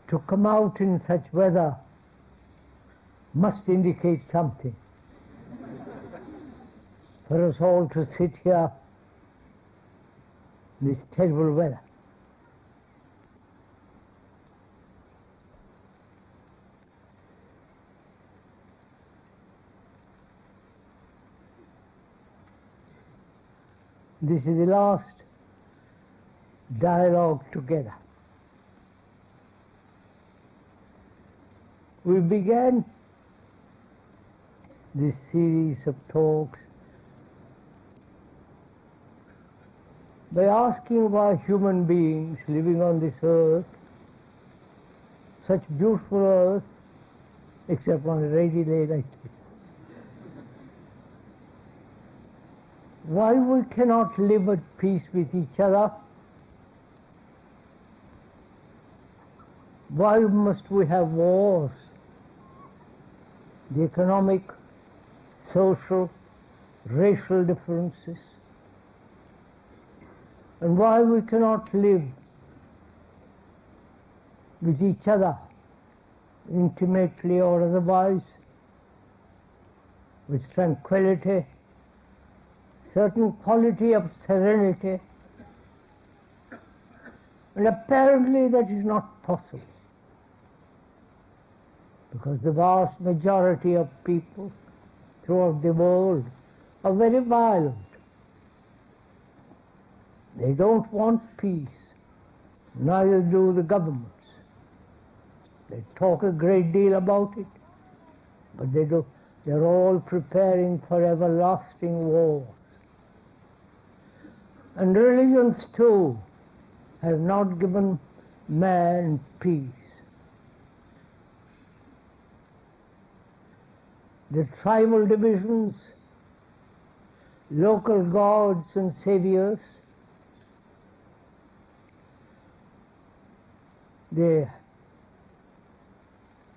to come out in such weather must indicate something. For us all to sit here in this terrible weather. This is the last dialogue together. We began this series of talks by asking why human beings living on this earth, such beautiful earth, except on a rainy day like this, why we cannot live at peace with each other. Why must we have wars? The economic, social, racial differences. And why we cannot live with each other intimately or otherwise, with tranquility, certain quality of serenity. And apparently that is not possible, because the vast majority of people throughout the world are very violent. They don't want peace, neither do the governments. They talk a great deal about it, but they're all preparing for everlasting wars. And religions too have not given man peace. The tribal divisions, local gods and saviors, the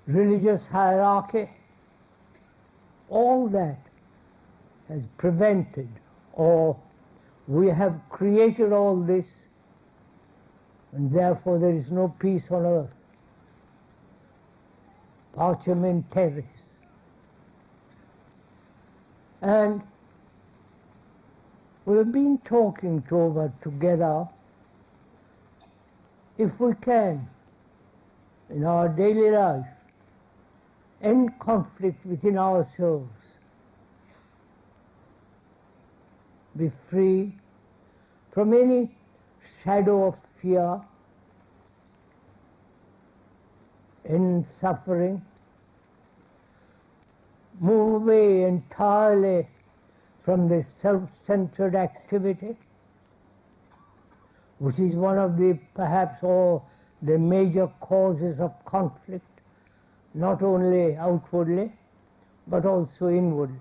religious hierarchy, all that has prevented, or we have created all this, and therefore there is no peace on earth. Pacem in terris. And we have been talking together, if we can, in our daily life, end conflict within ourselves, be free from any shadow of fear, end suffering, move away entirely from this self-centered activity, which is one of the, perhaps all the major causes of conflict, not only outwardly, but also inwardly.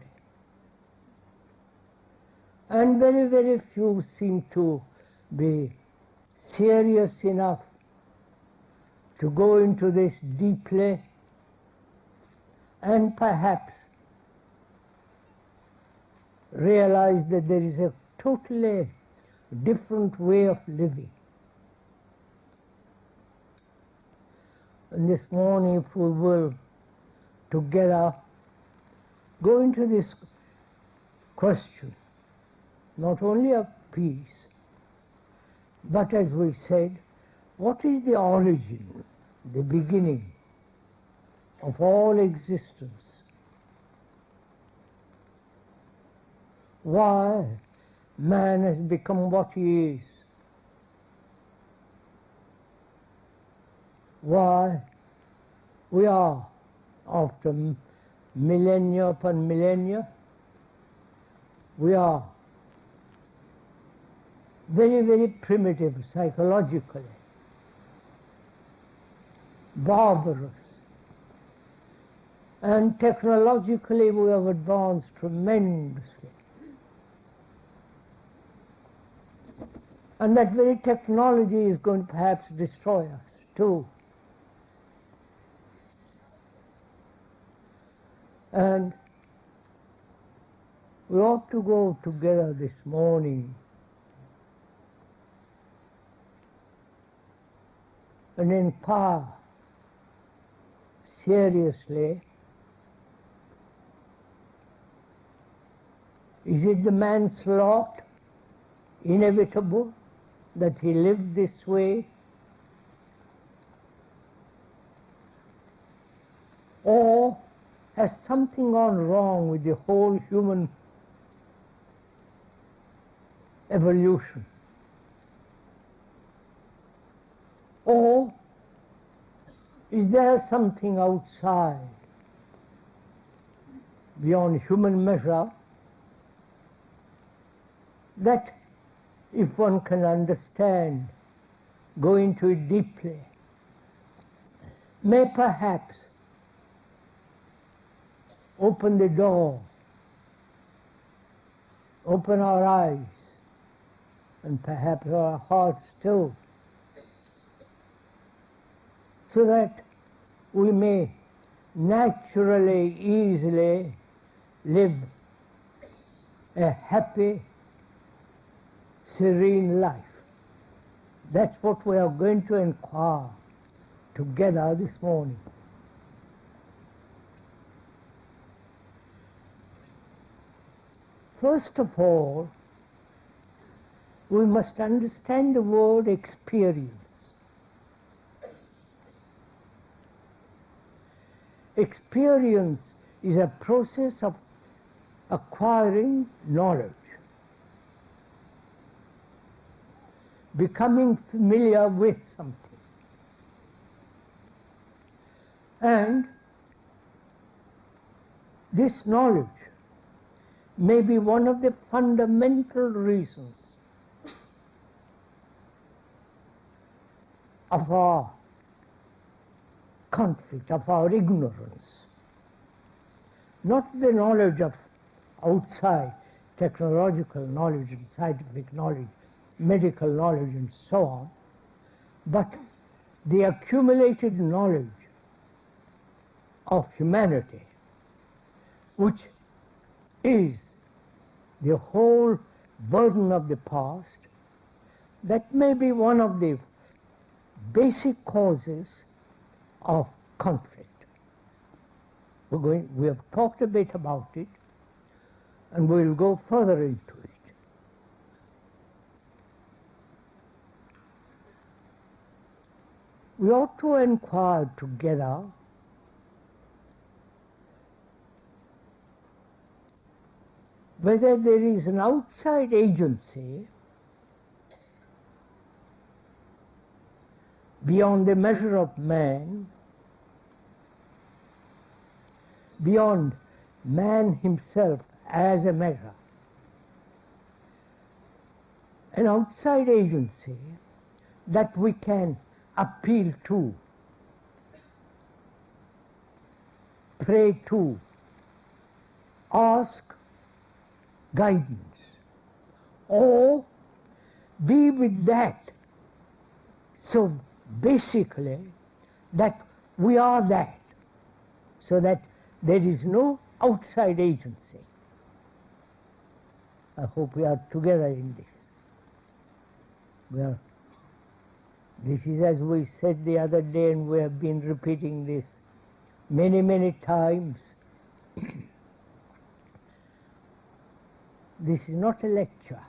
And very, very few seem to be serious enough to go into this deeply and perhaps realize that there is a totally different way of living. And this morning, if we will together go into this question, not only of peace, but as we said, what is the origin, the beginning of all existence? Why man has become what he is? Why we are, after millennia upon millennia, we are very, very primitive psychologically, barbarous, and technologically we have advanced tremendously. And that very technology is going to perhaps destroy us too. And we ought to go together this morning and inquire seriously, is it the man's lot, inevitable, that he lived this way? Or has something gone wrong with the whole human evolution? Or is there something outside, beyond human measure, that if one can understand, go into it deeply, may perhaps open the door, open our eyes, and perhaps our hearts too, so that we may naturally, easily live a happy, serene life. That's what we are going to inquire together this morning. First of all, we must understand the word experience. Experience is a process of acquiring knowledge, becoming familiar with something. And this knowledge may be one of the fundamental reasons of our conflict, of our ignorance. Not the knowledge of outside, technological knowledge and scientific knowledge, medical knowledge and so on, but the accumulated knowledge of humanity, which is the whole burden of the past, that may be one of the basic causes of conflict. We have talked a bit about it, and we will go further into it. We ought to inquire together whether there is an outside agency beyond the measure of man, beyond man himself as a measure, an outside agency that we can appeal to, pray to, ask guidance, or be with that. So basically, that we are that, so that there is no outside agency. I hope we are together in this. This is as we said the other day, and we have been repeating this many, many times. This is not a lecture,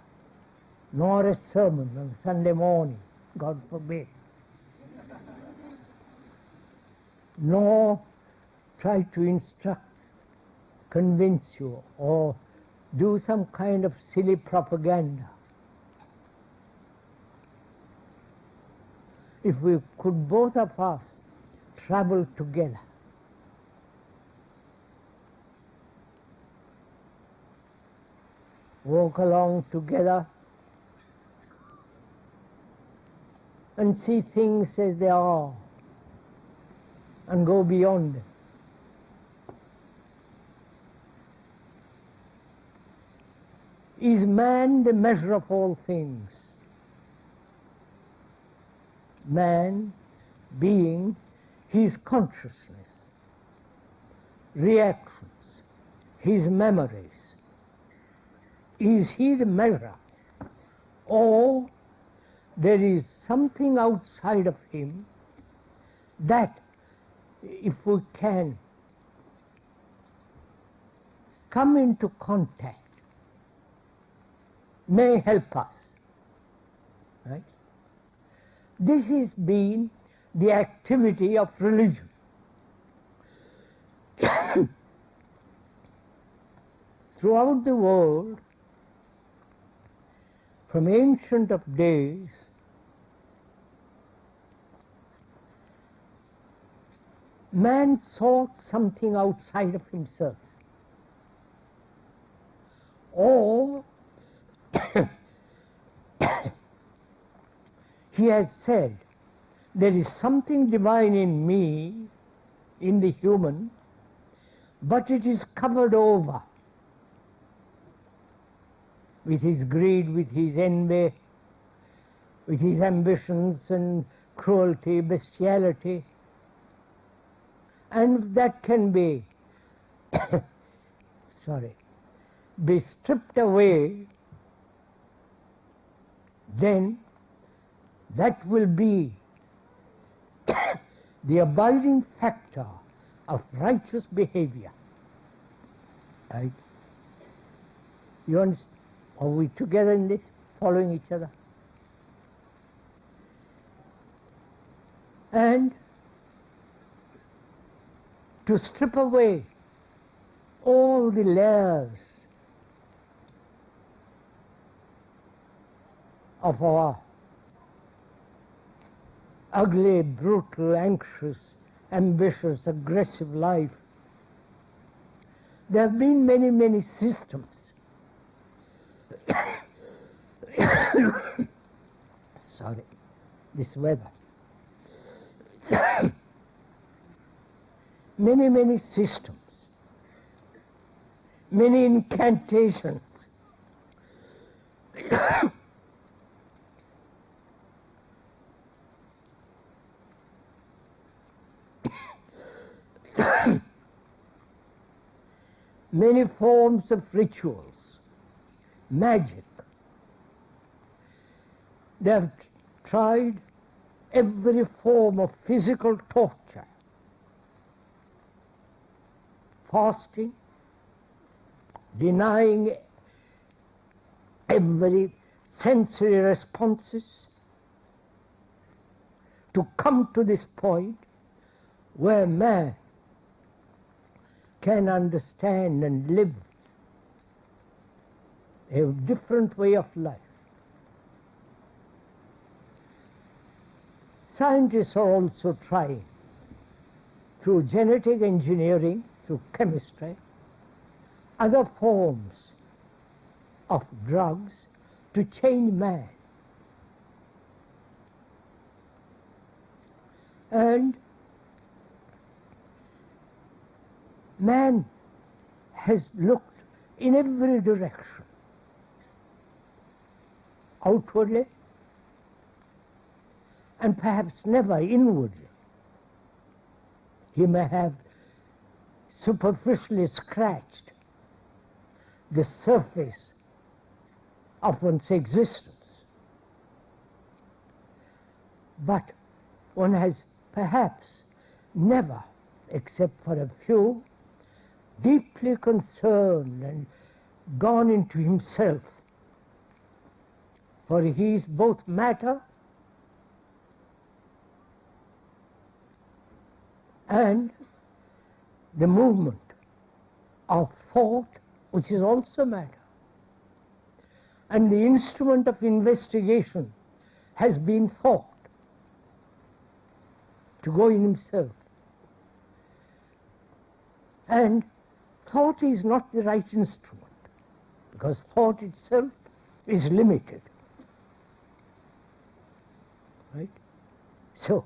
nor a sermon on Sunday morning, God forbid. Nor try to instruct, convince you, or do some kind of silly propaganda. If we could, both of us, travel together, walk along together, and see things as they are, and go beyond them. Is man the measure of all things? Man being his consciousness, reactions, his memories. Is he the measure? Or there is something outside of him that if we can come into contact, may help us. Right? This has been the activity of religion. Throughout the world, from ancient of days, man sought something outside of himself. Or he has said, there is something divine in me, in the human, but it is covered over with his greed, with his envy, with his ambitions and cruelty, bestiality. And that can be, be stripped away, then that will be the abiding factor of righteous behavior. Right? You understand? Are we together in this, following each other? And to strip away all the layers of our ugly, brutal, anxious, ambitious, aggressive life. There have been many, many systems. Sorry, this weather. Many, many systems, many incantations. Many forms of rituals, magic. They have tried every form of physical torture, fasting, denying every sensory responses, to come to this point where man can understand and live a different way of life. Scientists are also trying, through genetic engineering, through chemistry, other forms of drugs to change man. And man has looked in every direction, outwardly, and perhaps never inwardly. He may have superficially scratched the surface of one's existence, but one has perhaps never, except for a few, deeply concerned and gone into himself, for he is both matter and the movement of thought, which is also matter. And the instrument of investigation has been thought, to go in himself. And thought is not the right instrument, because thought itself is limited. Right? So,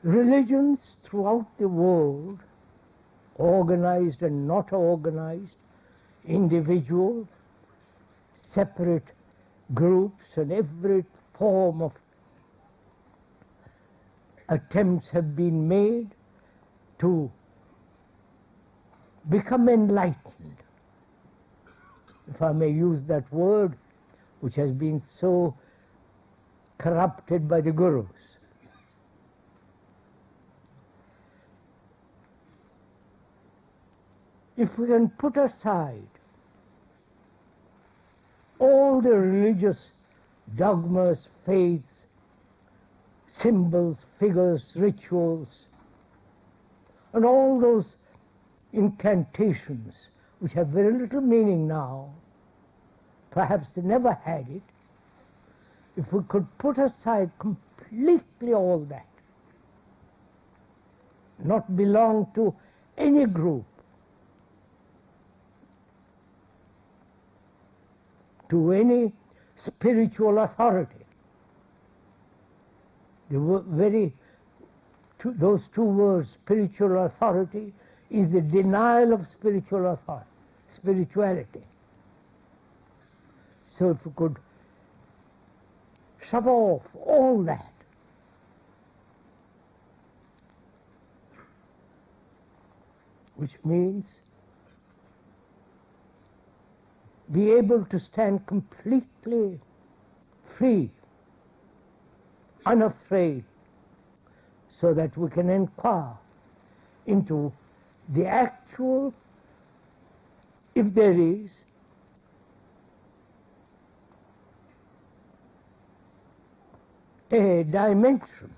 religions throughout the world, organized and not organized, individual, separate groups, and every form of attempts have been made to become enlightened, if I may use that word, which has been so corrupted by the gurus. if we can put aside all the religious dogmas, faiths, symbols, figures, rituals, and all those incantations which have very little meaning now, perhaps they never had it, if we could put aside completely all that, not belong to any group, to any spiritual authority. Those two words, spiritual authority, is the denial of spiritual authority, spirituality. So if we could shove off all that, which means be able to stand completely free, unafraid, so that we can inquire into the actual, if there is, a dimension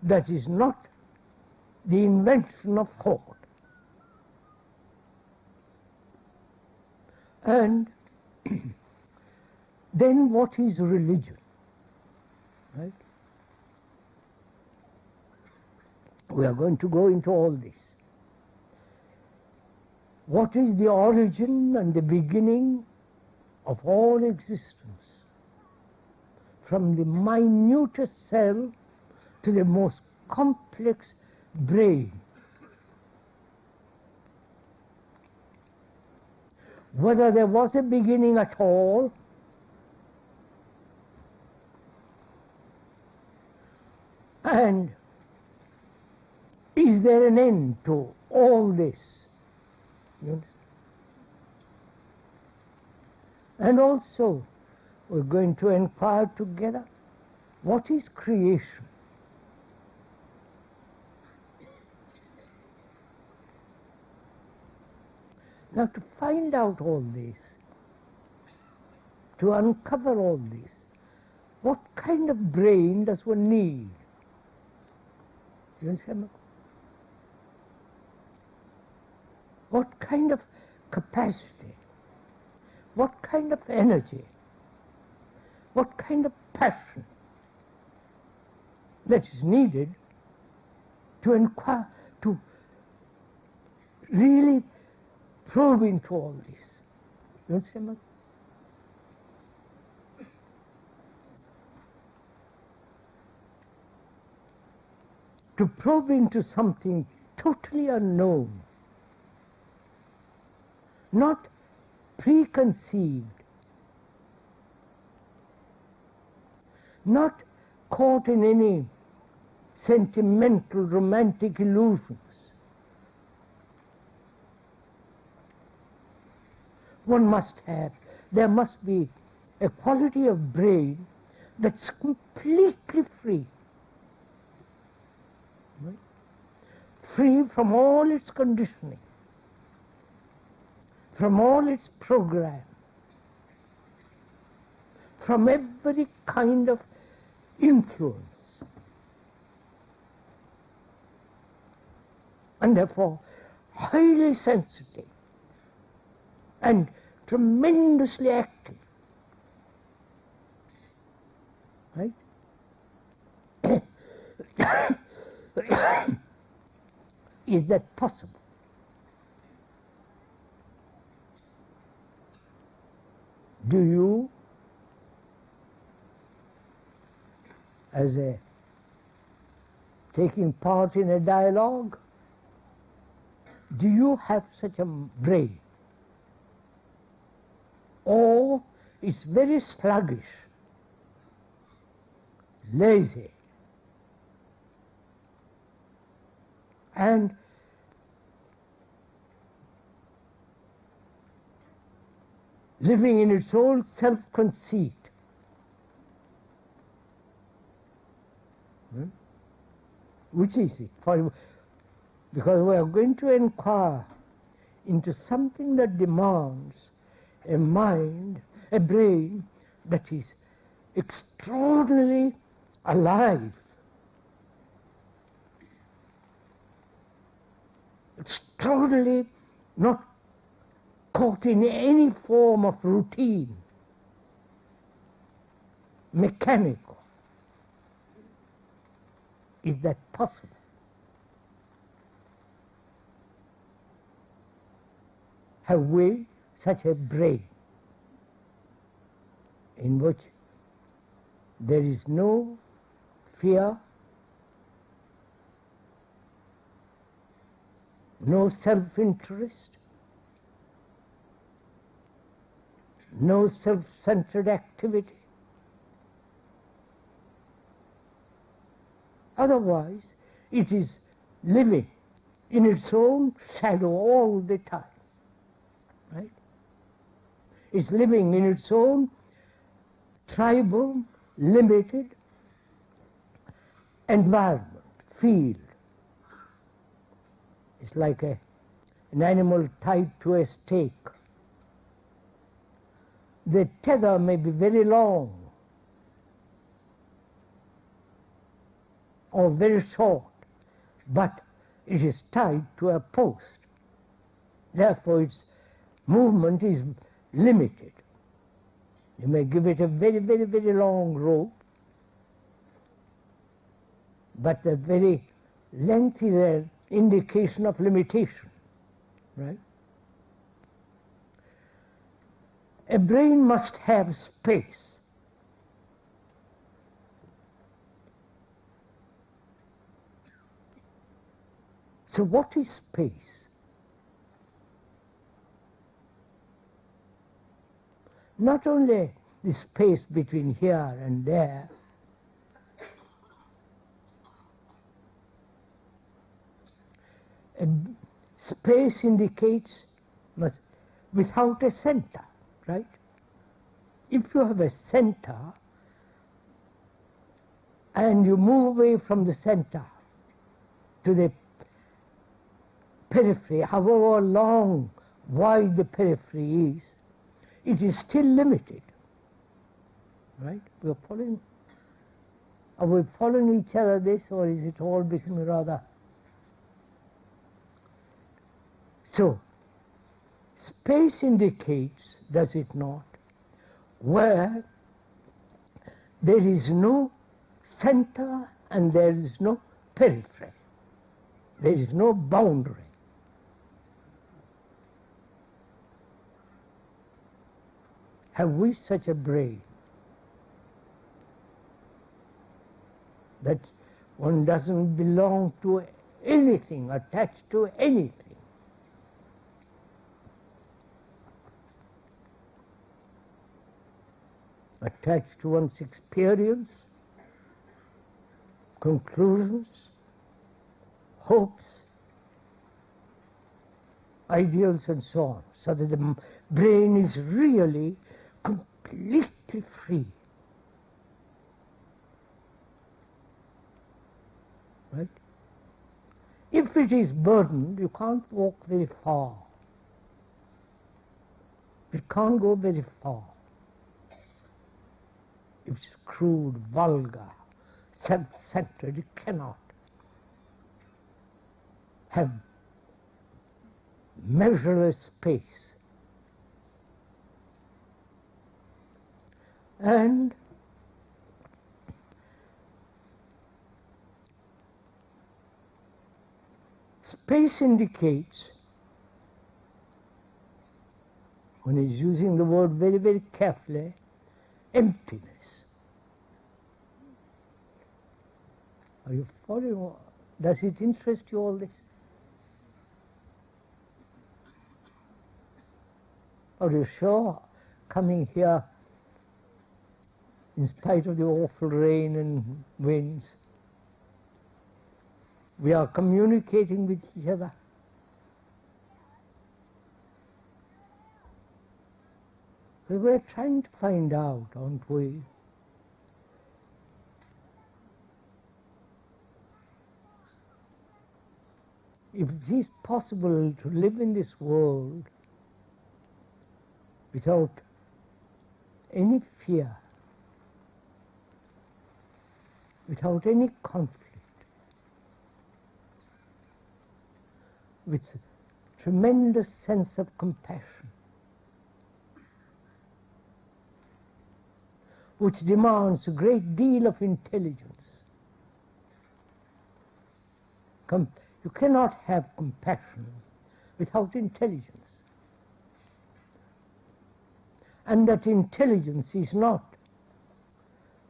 that is not the invention of thought. And then what is religion? Right? We are going to go into all this. What is the origin and the beginning of all existence? From the minutest cell to the most complex brain. Whether there was a beginning at all, and is there an end to all this? You understand? And also, we're going to inquire together, what is creation? Now, to find out all this, to uncover all this, what kind of brain does one need? You understand? What kind of capacity? What kind of energy? What kind of passion that is needed to inquire, to really probe into all this? You understand? To probe into something totally unknown, not preconceived, not caught in any sentimental, romantic illusions. One must have, there must be a quality of brain that's completely free. Right? Free from all its conditioning, from all its program, from every kind of influence. And therefore, highly sensitive and tremendously active. Right? Is that possible? Do you, as a taking part in a dialogue, do you have such a brain? Or it's very sluggish, lazy, and living in its own self-conceit. Which is it? because we are going to inquire into something that demands a mind, a brain that is extraordinarily alive, extraordinarily not caught in any form of routine, mechanical. Is that possible? Have we such a brain in which there is no fear, no self-interest, no self-centered activity? Otherwise, it is living in its own shadow all the time. Right? It's living in its own tribal, limited environment, field. It's like an animal tied to a stake. The tether may be very long or very short, but it is tied to a post. Therefore, its movement is limited. You may give it a very, very, very long rope, but the very length is an indication of limitation, right? A brain must have space. So what is space? Not only the space between here and there, space indicates without a center, right? If you have a center and you move away from the center to the periphery, however long, wide the periphery is, it is still limited, right? We are following. Are we following each other this, or is it all becoming rather? So, space indicates, does it not, where there is no center and there is no periphery. There is no boundary. Have we such a brain that one doesn't belong to anything, attached to anything? Attached to one's experience, conclusions, hopes, ideals, and so on, so that the brain is really completely free. Right? If it is burdened, you can't walk very far. It can't go very far. If it's crude, vulgar, self-centered, it cannot have measureless space. And space indicates, when he's using the word very, very carefully, emptiness. Are you following? Does it interest you, all this? Are you sure, coming here, in spite of the awful rain and winds, we are communicating with each other? We're trying to find out, aren't we? if it is possible to live in this world without any fear, without any conflict, with tremendous sense of compassion, which demands a great deal of intelligence. You cannot have compassion without intelligence. And that intelligence is not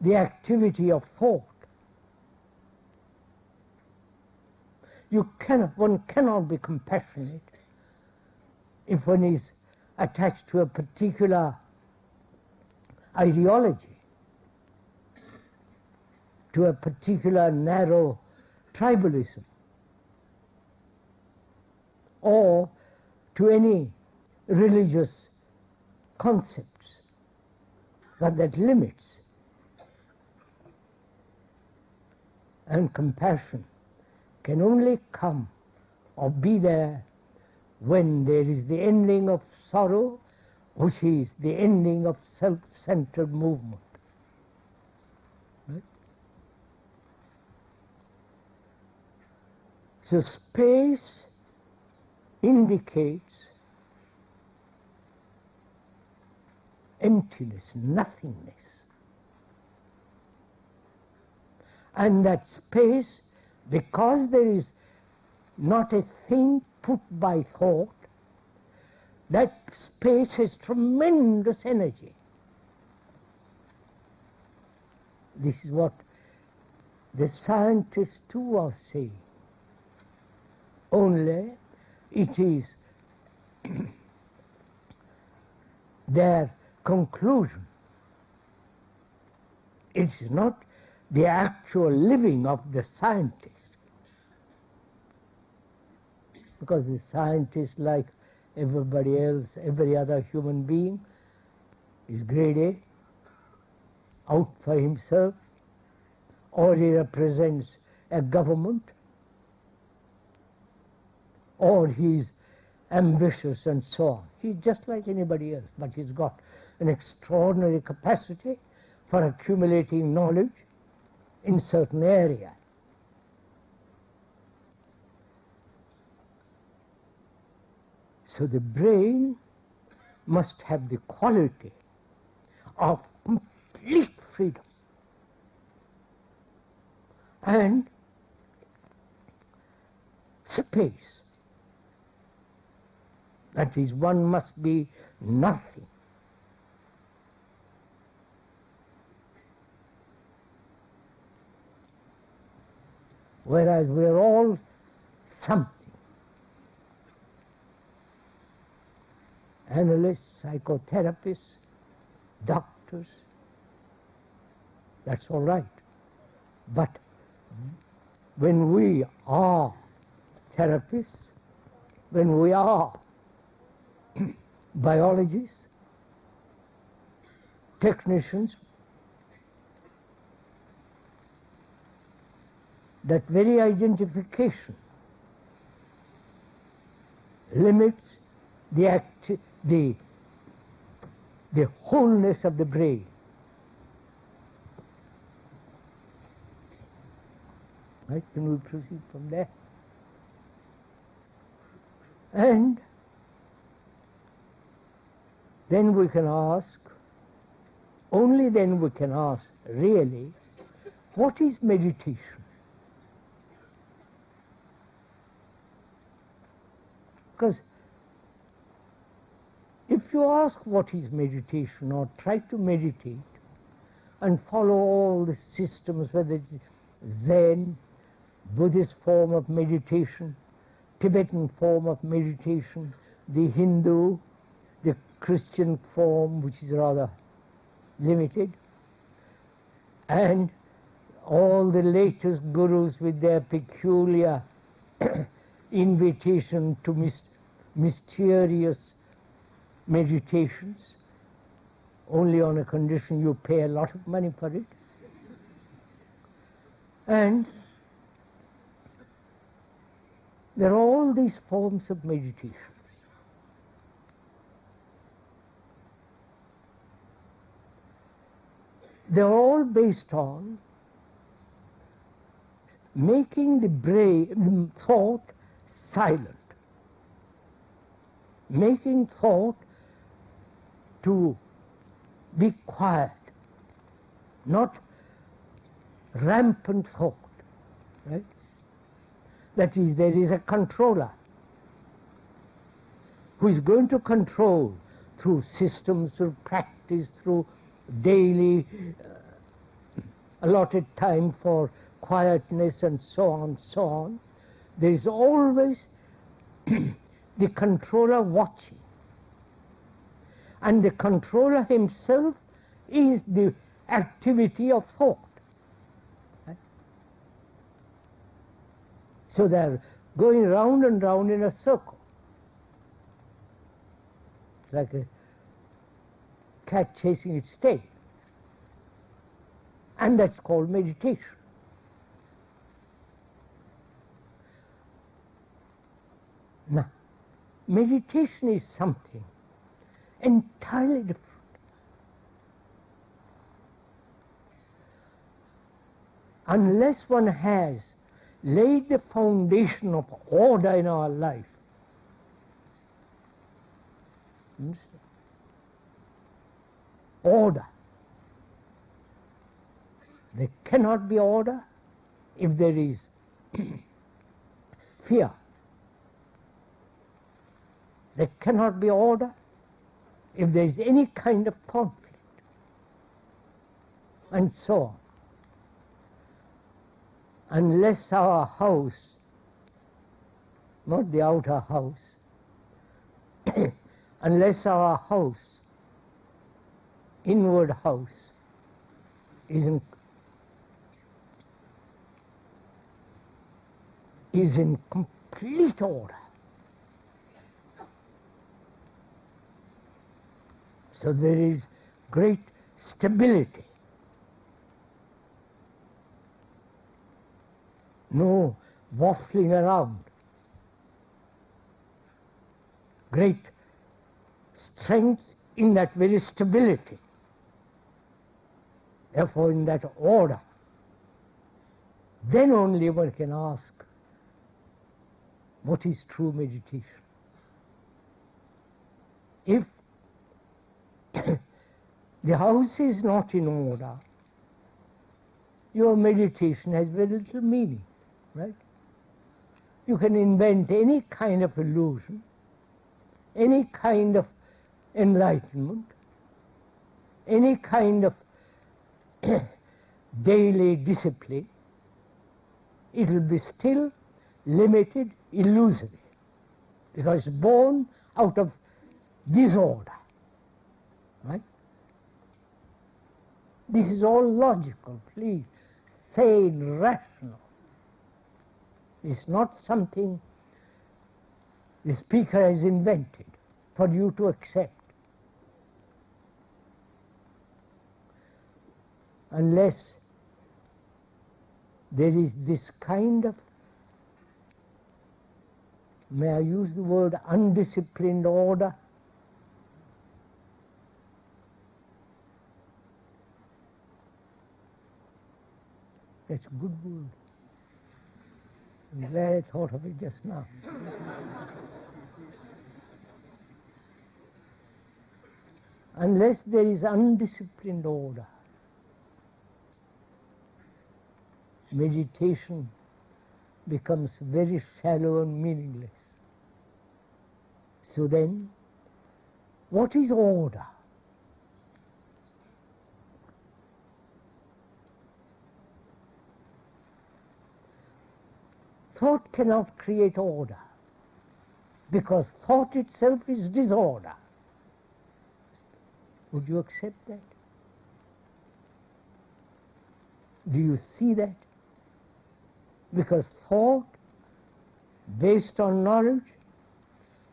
the activity of thought. One cannot be compassionate if one is attached to a particular ideology, to a particular narrow tribalism, or to any religious concepts that limits. And compassion can only come or be there when there is the ending of sorrow, which is the ending of self-centered movement. Right? So space indicates emptiness, nothingness. And that space, because there is not a thing put by thought, that space has tremendous energy. This is what the scientists too are saying. Only it is their conclusion. It is not the actual living of the scientist. Because the scientist, like everybody else, every other human being, is grade A, out for himself, or he represents a government, or he is ambitious and so on. He's just like anybody else, but he's got an extraordinary capacity for accumulating knowledge in certain area. So the brain must have the quality of complete freedom. And space. That is, one must be nothing. Whereas we are all something. Analysts, psychotherapists, doctors, that's all right. But when we are therapists, when we are biologists, technicians, that very identification limits the wholeness of the brain. Right? Can we proceed from there? And then we can ask, only then we can ask, really, what is meditation? Because if you ask what is meditation, or try to meditate and follow all the systems, whether it's Zen, Buddhist form of meditation, Tibetan form of meditation, the Hindu, the Christian form, which is rather limited, and all the latest gurus with their peculiar invitation to mysterious meditations, only on a condition you pay a lot of money for it. And There are all these forms of meditation. They're all based on making the brain, thought silent, making thought to be quiet, not rampant thought, right? That is, there is a controller who is going to control through systems, through practice, through daily allotted time for quietness and so on, so on. There is always the controller watching. And the controller himself is the activity of thought. Right? So they're going round and round in a circle. It's like a cat chasing its tail. And that's called meditation. Now, meditation is something entirely different. Unless one has laid the foundation of order in our life, order. There cannot be order if there is fear. There cannot be order if there is any kind of conflict, and so on. Unless our house, not the outer house, unless our house, inward house, is in complete order. So there is great stability. No waffling around. Great strength in that very stability. Therefore, in that order, then only one can ask, what is true meditation? If the house is not in order, your meditation has very little meaning, right? You can invent any kind of illusion, any kind of enlightenment, any kind of daily discipline. It will be still limited, illusory, because born out of disorder, right? This is all logical, please, sane, rational. It's not something the speaker has invented for you to accept. Unless there is this kind of, may I use the word, undisciplined order. That's a good word. I'm glad I thought of it just now. Unless there is undisciplined order, meditation becomes very shallow and meaningless. So then, what is order? Thought cannot create order, because thought itself is disorder. Would you accept that? Do you see that? Because thought, based on knowledge,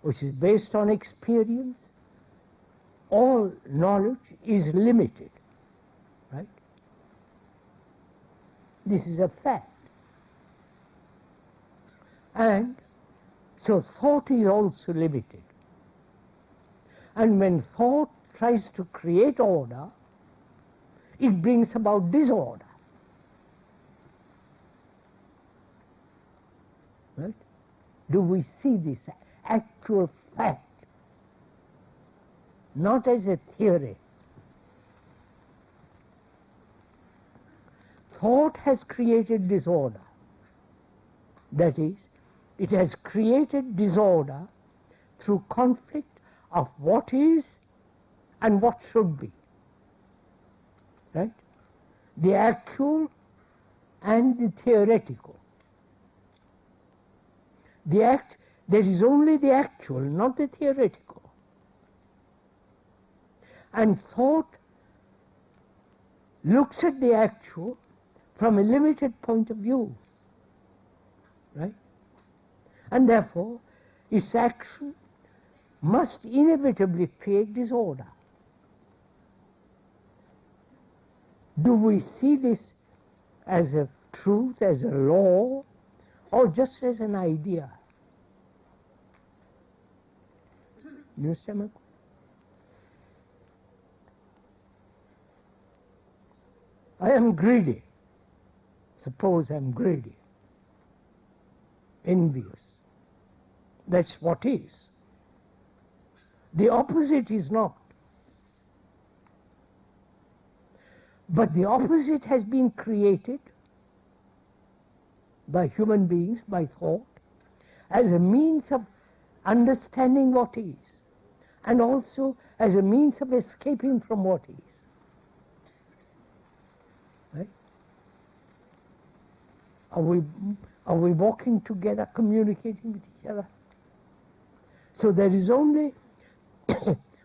which is based on experience, all knowledge is limited, right? This is a fact. And So thought is also limited. And when thought tries to create order, it brings about disorder. Right? Do we see this actual fact? Not as a theory. Thought has created disorder. That is, it has created disorder through conflict of what is and what should be. Right? The actual and the theoretical. There is only the actual, not the theoretical. And thought looks at the actual from a limited point of view. Right? And therefore, its action must inevitably create disorder. Do we see this as a truth, as a law, or just as an idea? You understand my point? I am greedy. Suppose I am greedy, envious. That's what is. The opposite is not. But the opposite has been created by human beings, by thought, as a means of understanding what is, and also as a means of escaping from what is. Right? Are we walking together, communicating with each other? So there is only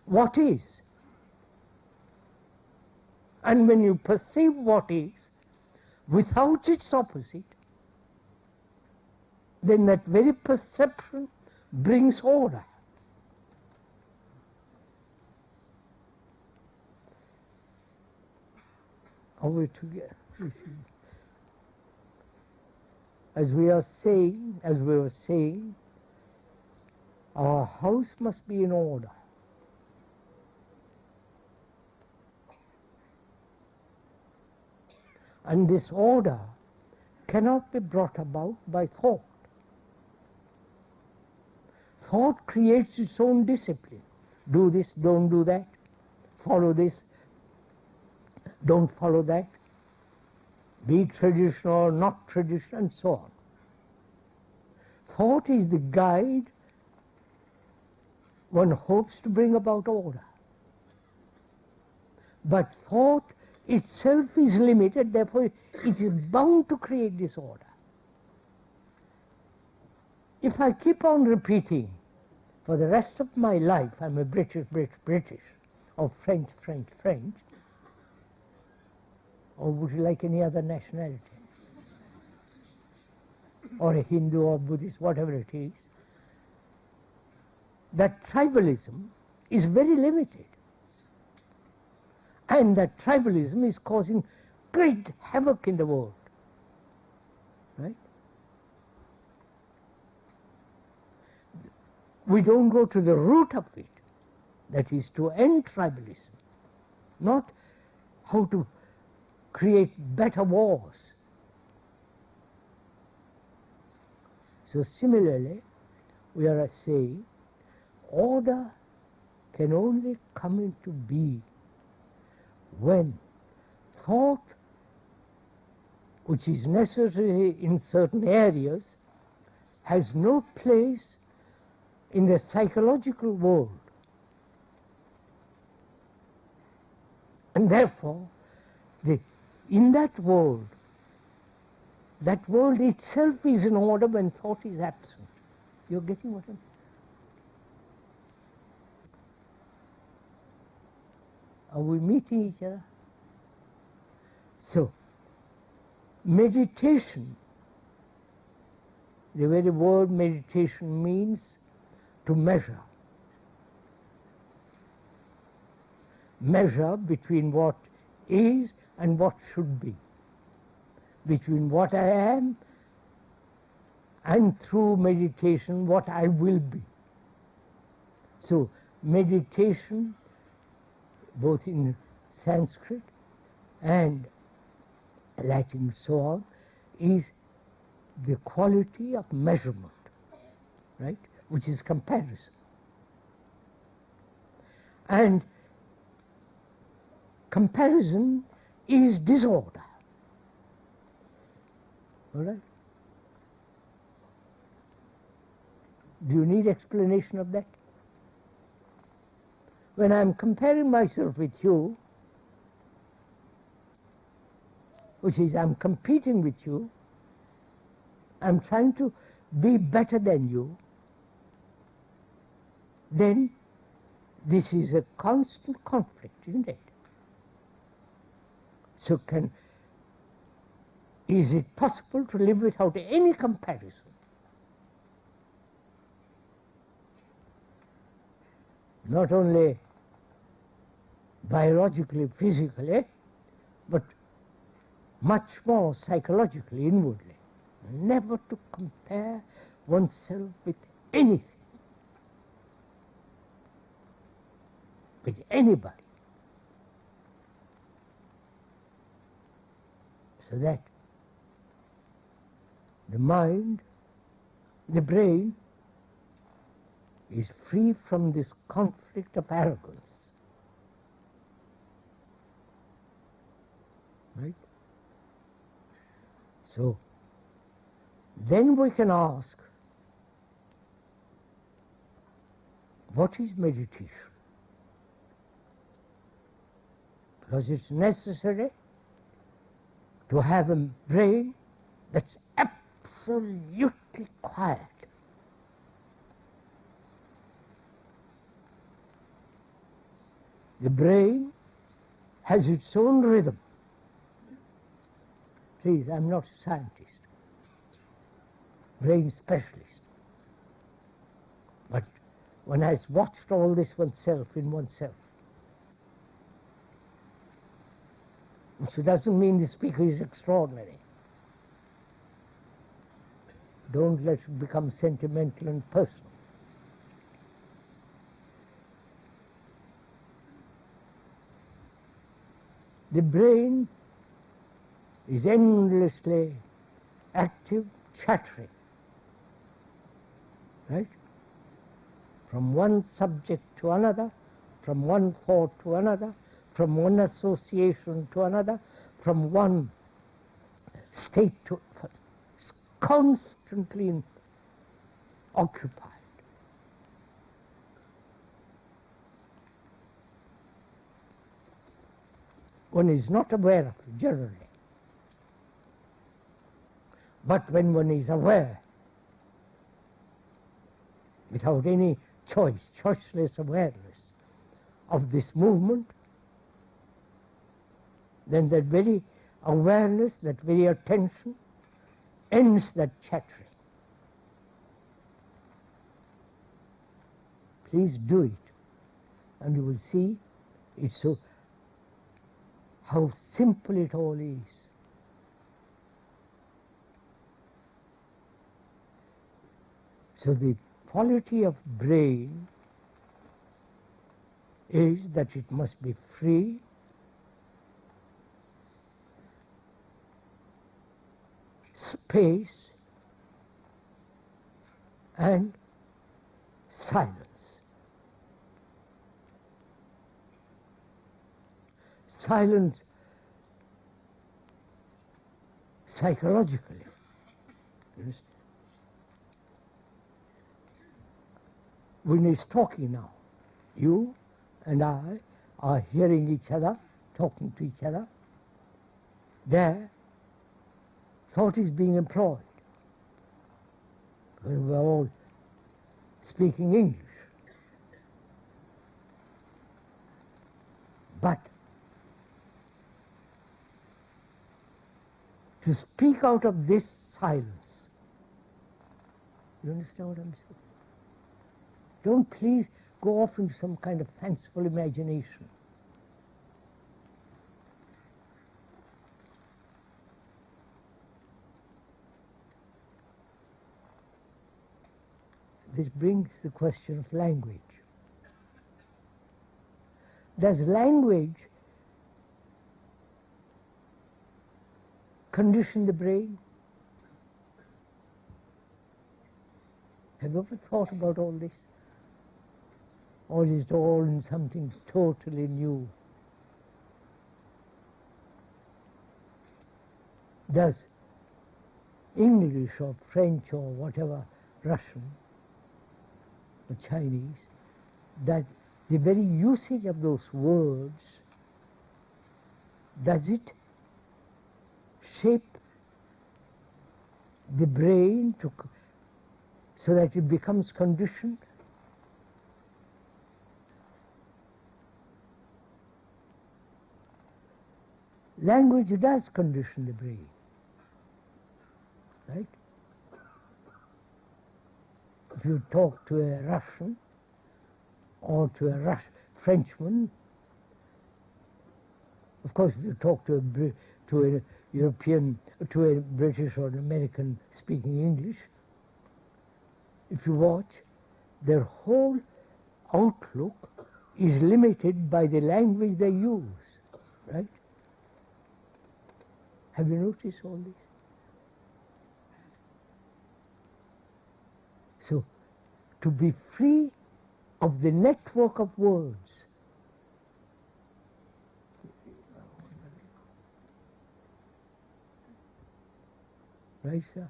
what is. And when you perceive what is without its opposite, then that very perception brings order. Are we together? As we were saying, our house must be in order. And this order cannot be brought about by thought. Thought creates its own discipline. Do this, don't do that. Follow this, don't follow that. Be traditional or not traditional, and so on. Thought is the guide one hopes to bring about order. But thought itself is limited, therefore it is bound to create disorder. If I keep on repeating for the rest of my life, I'm a British, or French, or would you like any other nationality? Or a Hindu or Buddhist, whatever it is, that tribalism is very limited. And that tribalism is causing great havoc in the world. Right? We don't go to the root of it, that is to end tribalism, not how to create better wars. So similarly, we are saying order can only come into being when thought, which is necessary in certain areas, has no place in the psychological world. And therefore, in that world itself is in order when thought is absent. You're getting what I'm saying? Are we meeting each other? So, meditation, the very word meditation means to measure. Measure between what is and what should be, between what I am and through meditation what I will be. So meditation, both in Sanskrit and Latin so on, is the quality of measurement, right, which is comparison. And comparison is disorder. All right? Do you need explanation of that? When I'm comparing myself with you, which is I'm competing with you, I'm trying to be better than you, then this is a constant conflict, isn't it? So is it possible to live without any comparison? Not only biologically, physically, but much more psychologically, inwardly. Never to compare oneself with anything, with anybody. So that the mind, the brain, is free from this conflict of arrogance. Right? So, then we can ask, what is meditation? Because it's necessary to have a brain that's absolutely quiet. The brain has its own rhythm. Please, I'm not a scientist, brain specialist. But one has watched all this oneself in oneself. Which doesn't mean the speaker is extraordinary. Don't let it become sentimental and personal. The brain is endlessly active, chattering, right? From one subject to another, from one thought to another, from one association to another, from one state to another, constantly occupied. One is not aware of it generally. But when one is aware, without any choice, choiceless awareness of this movement, then that very awareness, that very attention, ends that chattering. Please do it, and you will see it's so how simple it all is. So the quality of brain is that it must be free, space, and silence. Silence psychologically. Yes. When he's talking now, you and I are hearing each other, talking to each other. There, thought is being employed. Because we're all speaking English. But to speak out of this silence, you understand what I'm saying? Don't please go off into some kind of fanciful imagination. this brings the question of language. Does language condition the brain? Have you ever thought about all this? Or is it all in something totally new? Does English or French or whatever, Russian or Chinese, that the very usage of those words, does it shape the brain so that it becomes conditioned? Language does condition the brain, right? If you talk to a Russian or to a Frenchman, of course if you talk to a European, to a British or an American speaking English, if you watch, their whole outlook is limited by the language they use, right? Have you noticed all this? So, to be free of the network of words, right, sir?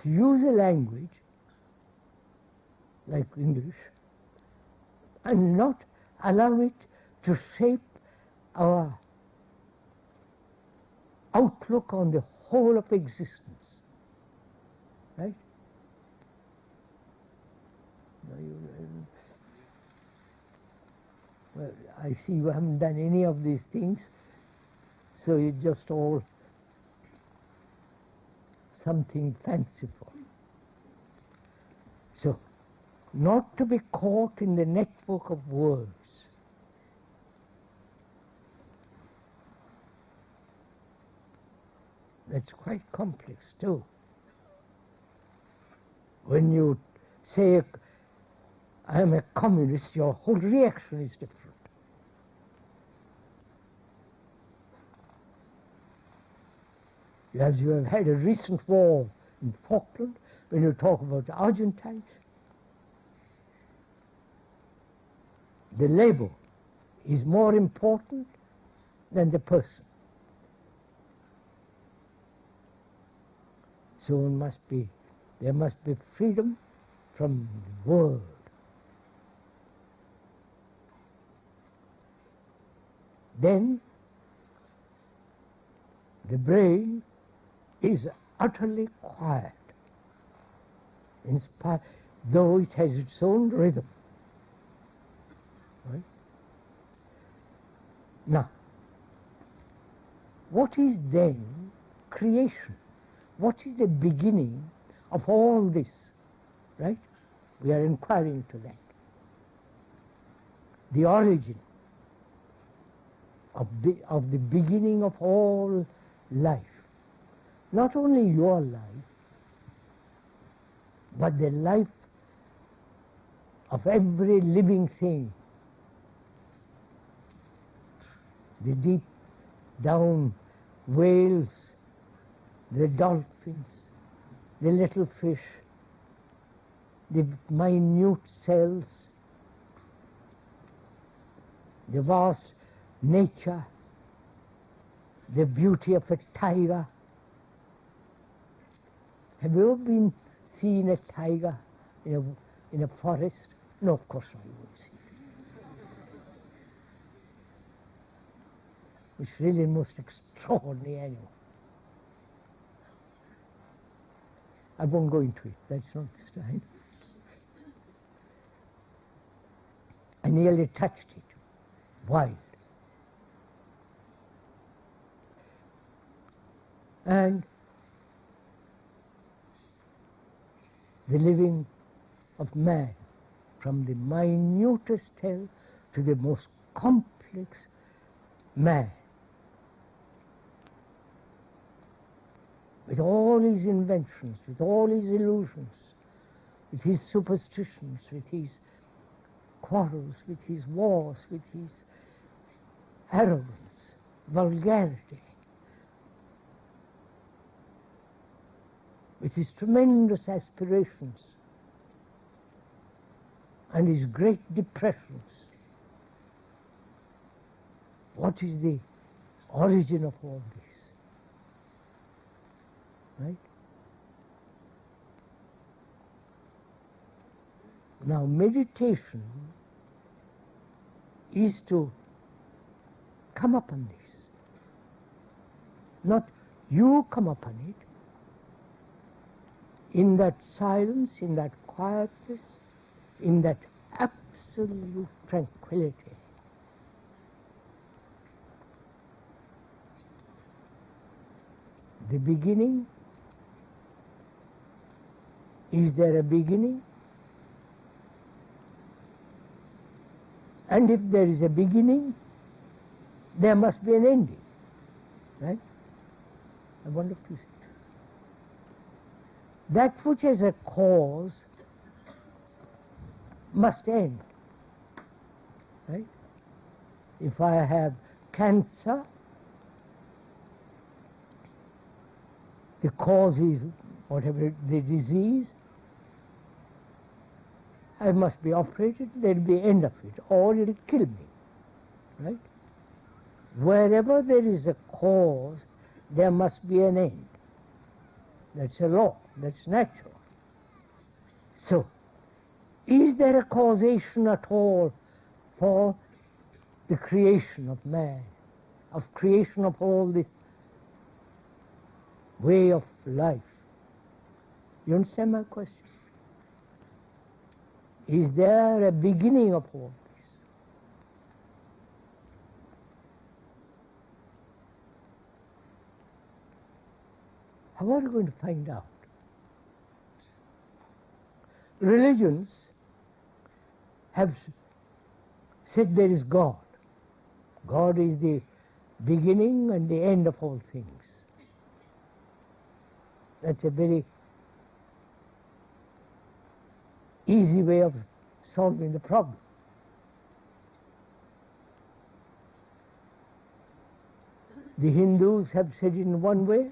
To use a language like English and not allow it to shape our outlook on the whole of existence, right? Well, I see you haven't done any of these things, so it's just all something fanciful. So, not to be caught in the network of words. That's quite complex too. When you say, I am a communist, your whole reaction is different. As you have had a recent war in Falkland, when you talk about the Argentines, the label is more important than the person. So there must be freedom from the word. Then the brain is utterly quiet, though it has its own rhythm. Right? Now, what is then creation? What is the beginning of all this? Right? We are inquiring to that. The origin of the beginning of all life. Not only your life, but the life of every living thing. The deep down whales, the dolphins, the little fish, the minute cells, the vast nature, the beauty of a tiger. Have you ever seen a tiger in a forest? No, of course not, you won't see it. It's really the most extraordinary animal. I won't go into it, that's not this time. I nearly touched it, wild. And the living of man, from the minutest cell to the most complex man. with all his inventions, with all his illusions, with his superstitions, with his quarrels, with his wars, with his arrogance, vulgarity, with his tremendous aspirations and his great depressions. What is the origin of all this? Right? Now, meditation is to come upon this. Not you come upon it. In that silence, in that quietness, in that absolute tranquility. The beginning, is there a beginning? And if there is a beginning, there must be an ending, right? I wonder if you see. That which has a cause must end, right? If I have cancer, the cause is whatever the disease, I must be operated, there will be an end of it, or it will kill me, right? Wherever there is a cause, there must be an end. That's a law, that's natural. So, is there a causation at all for the creation of man, of creation of all this way of life? You understand my question? Is there a beginning of all this? How are you going to find out? Religions have said there is God. God is the beginning and the end of all things. That's a very easy way of solving the problem. The Hindus have said it in one way,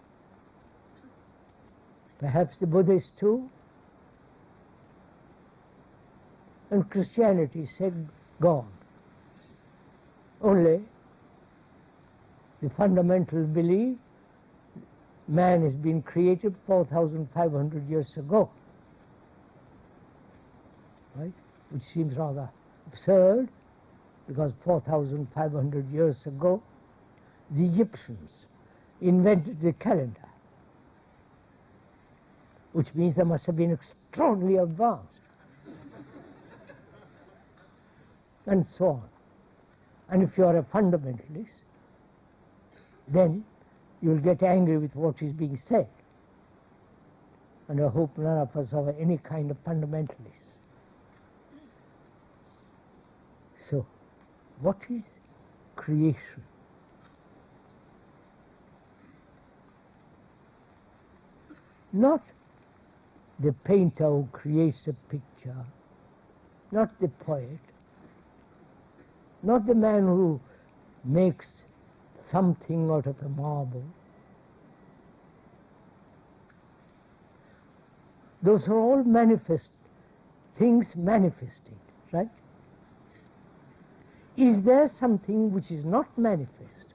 perhaps the Buddhists too, and Christianity said God. Only the fundamental belief, man has been created 4,500 years ago, right? Which seems rather absurd, because 4,500 years ago, the Egyptians invented the calendar, which means they must have been extraordinarily advanced, and so on. And if you are a fundamentalist, then you will get angry with what is being said. And I hope none of us are any kind of fundamentalists. So, what is creation? Not the painter who creates a picture, not the poet, not the man who makes something out of a marble. Those are all manifest, things manifested, right? Is there something which is not manifest?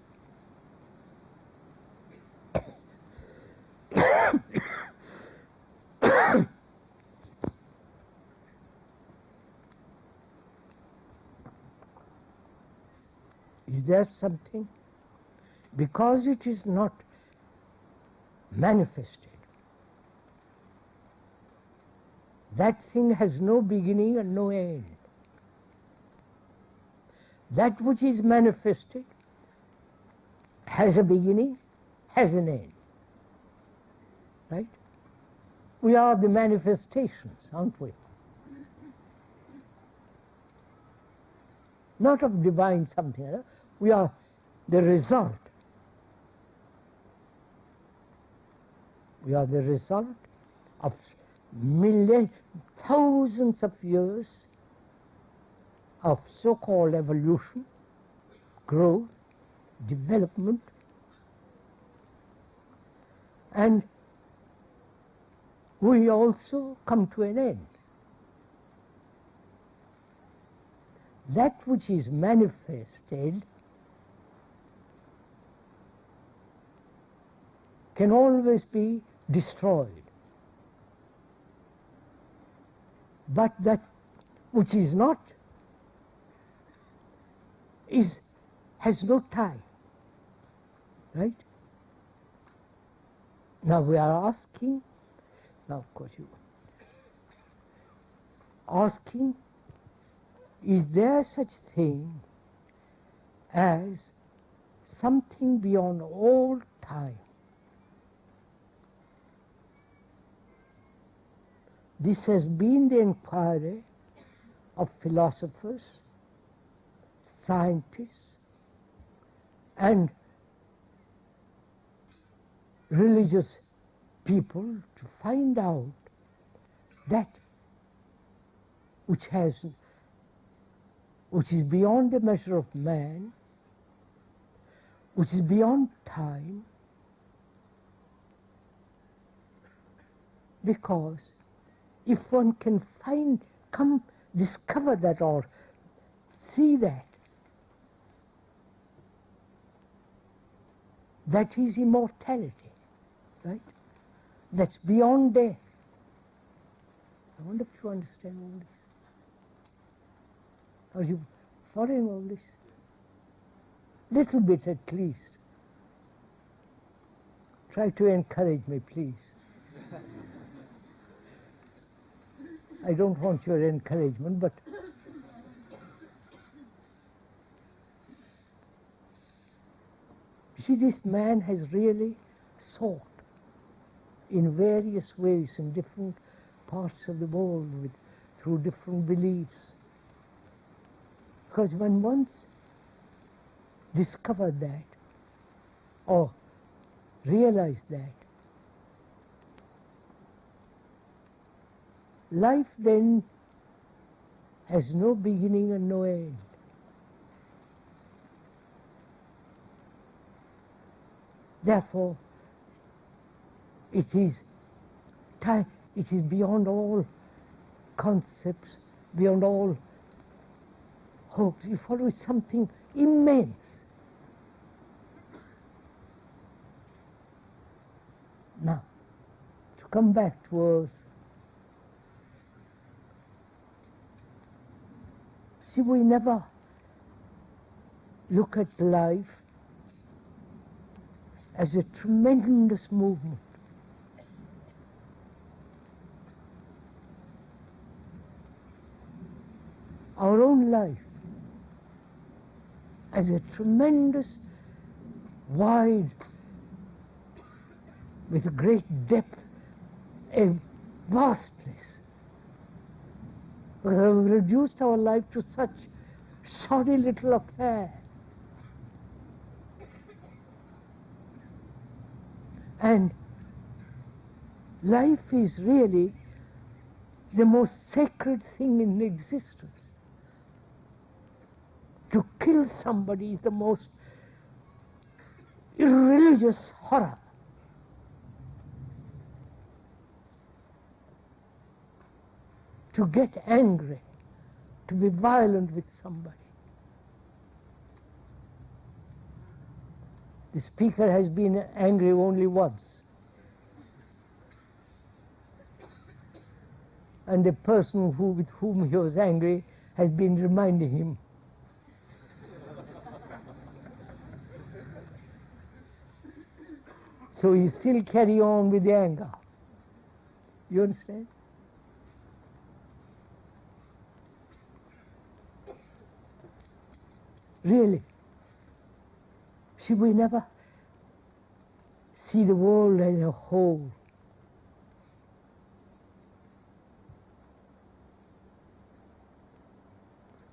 Is there something? Because it is not manifested, that thing has no beginning and no end. That which is manifested has a beginning, has an end. Right? We are the manifestations, aren't we? Not of divine something, we are the result. We are the result of millions, thousands of years of so-called evolution, growth, development, and we also come to an end. That which is manifested can always be destroyed. But that which is not has no time, right? Now we are asking, asking, is there such thing as something beyond all time? This has been the inquiry of philosophers, scientists, and religious people to find out that which is beyond the measure of man, which is beyond time, because if one can discover that or see that, that is immortality, right? That's beyond death. I wonder if you understand all this. Are you following all this? Little bit at least. Try to encourage me, please. I don't want your encouragement, but you see, this man has really sought in various ways in different parts of the world through different beliefs. Because when once discovered that or realized that, life then has no beginning and no end. Therefore, it is beyond all concepts, beyond all hopes. You follow, it's something immense. Now, to come back to earth, see, we never look at life as a tremendous movement. Our own life as a tremendous, wide, with a great depth, a vastness. We have reduced our life to such shoddy little affair. And life is really the most sacred thing in existence. To kill somebody is the most irreligious horror. To get angry, to be violent with somebody. The speaker has been angry only once. And the person with whom he was angry has been reminding him. So he still carry on with the anger. You understand? Really. Should we never see the world as a whole?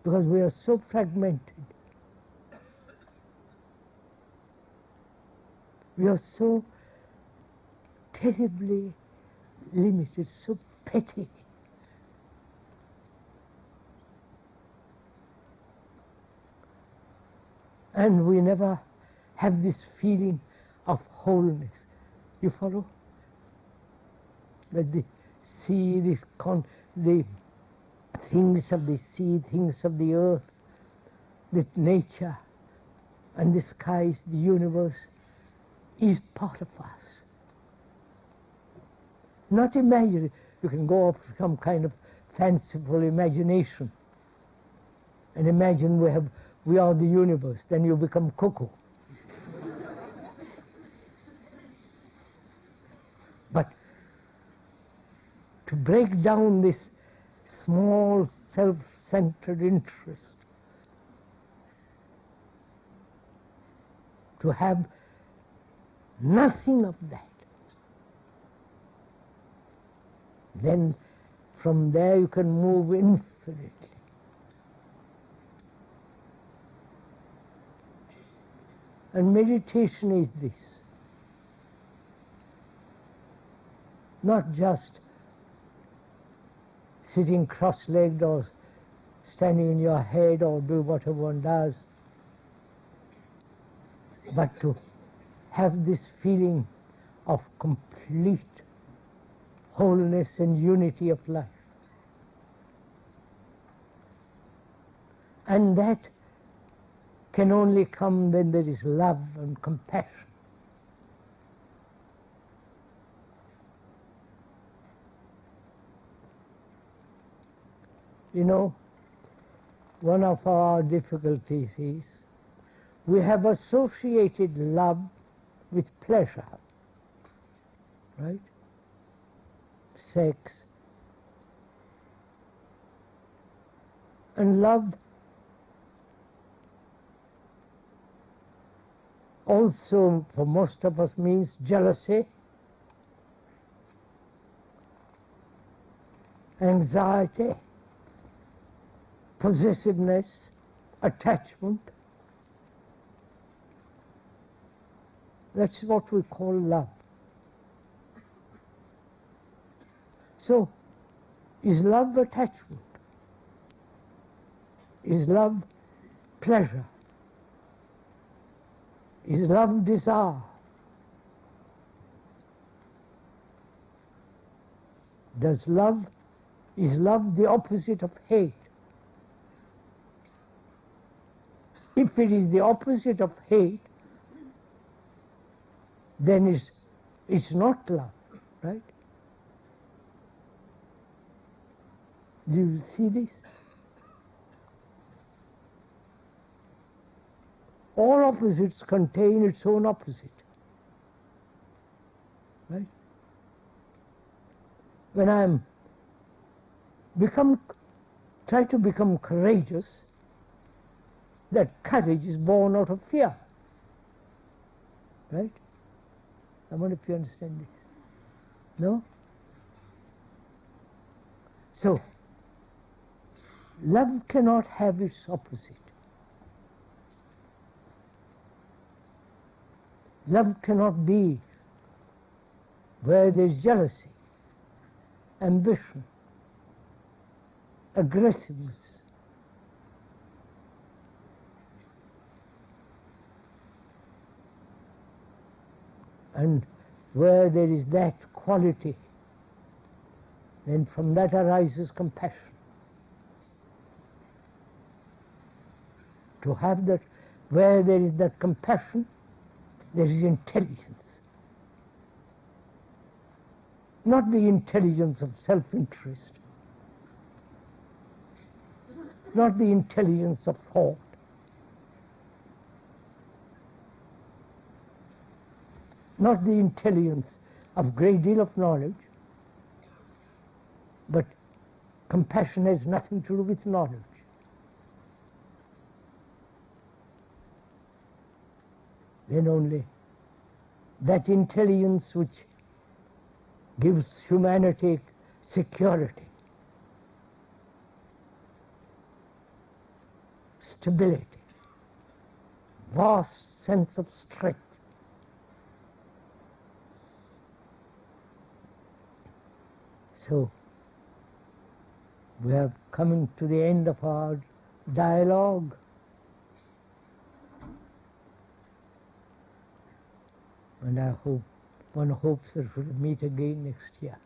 Because we are so fragmented. We are so terribly limited, so petty. And we never have this feeling of wholeness. You follow? That the sea, the things of the sea, things of the earth, that nature and the skies, the universe, is part of us. Not imaginary. You can go off some kind of fanciful imagination and imagine we are the universe, then you become cuckoo. But to break down this small self-centered interest, to have nothing of that, then from there you can move infinitely. And meditation is this. Not just sitting cross-legged or standing in your head or do whatever one does, but to have this feeling of complete wholeness and unity of life. And that can only come when there is love and compassion. You know, one of our difficulties is we have associated love with pleasure, right? Sex. And love also, for most of us, means jealousy, anxiety, possessiveness, attachment. That's what we call love. So, is love attachment? Is love pleasure? Is love desire? Is love the opposite of hate? If it is the opposite of hate, then it's not love, right? Do you see this? All opposites contain its own opposite, right? When try to become courageous, that courage is born out of fear, right? I wonder if you understand this. No? So, love cannot have its opposite. Love cannot be where there is jealousy, ambition, aggressiveness. And where there is that quality, then from that arises compassion. To have that, where there is that compassion, there is intelligence. Not the intelligence of self-interest, not the intelligence of thought, not the intelligence of a great deal of knowledge, but compassion has nothing to do with knowledge. Then only that intelligence which gives humanity security, stability, vast sense of strength, So, we are coming to the end of our dialogue. And I hope, one hopes that we'll meet again next year.